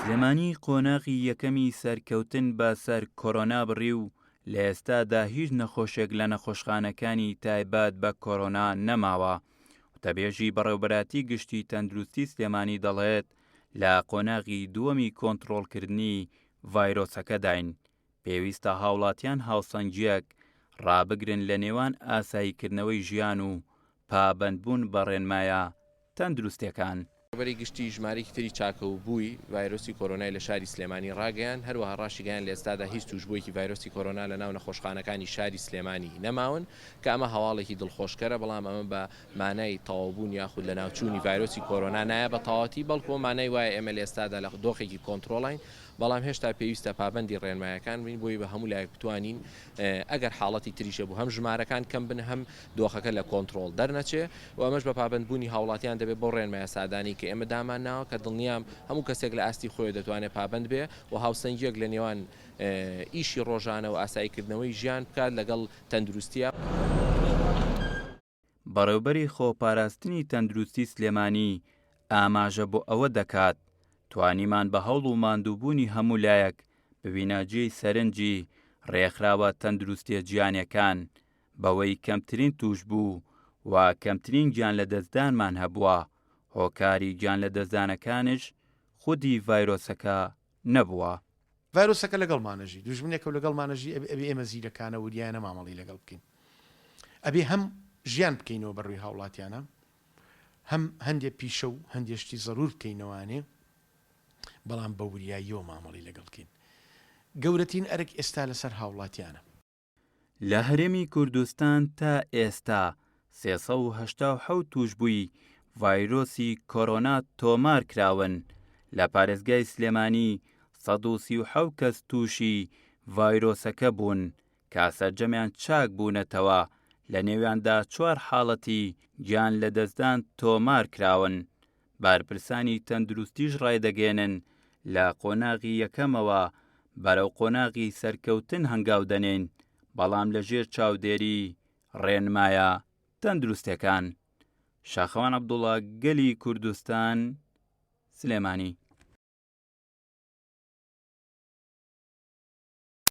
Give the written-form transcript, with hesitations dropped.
سلێمانی قۆناغی یەکەمی سەرکەوتن بە سەر کۆرۆنا بڕی و لە ئێستادا هیچ نەخۆشێک لە نەخۆشخانەکانی تایبەت بە کۆرۆنا نەماوە. وتەبێژی بەڕێوەبەراتی گشتی تەندروستی سلێمانی دەڵێت لە قۆناغی دووەمی کۆنتڕۆڵکردنی ڤایرۆسەکەداین. پێویستە هاوڵاتیان هاوسەنگیەک ڕابگرن لە نێوان ئاساییکردنەوەی ژیان و پابەندبوون بە ڕێنمایە تەندروستیەکان. بەری گشتی ژمارەی تری چاکە و بووی ڤایرۆسی کۆرۆنای لە شاری سلێمانی ڕاگەیان، هەروەها ڕاشیگەیان لە ئێستادا هیچ توشبوویەکی ڤایرۆسی کۆرۆنا لە ناو نەخۆشخانەکانی شاری سلێمانی نەماون کە ئەمە هەواڵێکی دڵخۆشکەرە، بەڵام ئەمە بە مانای تەواوبوون یاخود لە ناوچوونی ڤایرۆسی کۆرۆنا نایە بە تەواوەتی، بەڵکو مانای وایە ئێمە لە ئێستادا لە دۆخێکی کۆنتڕۆڵین، بەڵام هێشتا پێویستە پابەندی ڕێنمایەکان بین بۆی بە هەموو لایەک بتوانین ئەگەر حاڵەتی تریشە بوو هەم ژمارەکان کەم بن هەم دۆخەکە لە کۆنتڕۆڵ دەرنەچێ و ئەمەش بە پابەندبوونی هاوڵاتیان دەبێت بۆ ڕێنمایە سادانی کە ئێمە دامانناوە کە دڵنیام هەموو کەسێک لە ئاستی خۆی دەتوانێت پابەند بێ و هاوسەنگیەک لە نێوان ئیشی ڕۆژانە و ئاساییکردنەوەی ژیان بکات لەگەڵ تەندروستیە. بەڕێوەبەری خۆپاراستنی تەندروستی سلێمانی ئاماژە بۆ ئەوە دەکات توانیمان بە هەوڵ و ماندووبوونی هەموو لایەک ببینەجێی سەرنجی ڕێکخراوە تەندروستیە جیانیەکان بەوەی کەمترین توش بوو و کەمترین گیان لە دەستدانمان هەبووە. هۆکاری گیان لە دەستدانەکانش خودی ڤایرۆسەکە نەبووە. ڤایرۆسەکە لەگەڵمانەژی دوژمنێکە و لەگەڵمانەژی ئەبێ ئێمە زیرەکانە وریانە مامەڵی لەگەڵ بکەین، ئەبێ هەم ژیان بکەینەوە بەڕووی هاوڵاتیانە، هەم هەندێک پیشە و هەندێشتی زەرور بکەینەوانێ، بەڵام بە وریاییەوە مامەڵی لەگەڵکەین. گەورەترین ئەرک ئێستا لەسەر هاوڵاتیانە. لە هەرێمی کوردستان تا ئێستا 387 توشبووی ڤایرۆسی کۆرۆنا تۆمار کراون. لە پارێزگای سلێمانی 137 کەس تووشی ڤایرۆسەکە بوون کە سەرجەمیان چاک بوونەتەوە، لە نێویاندا 4 حاڵەتی گیان لە دەستدان تۆمار کراون. بارپرسانی تەندروستیش ڕایدەگەێنن لە قۆناغی یەکەمەوە بەرەو قۆناغی سەرکەوتن هەنگاو دەنێن، بەڵام لەژێر چاودێری ڕێنمایە تەندروستەکان. شاخەوان عەبدوڵڵا، گەلی کوردستان، سلێمانی.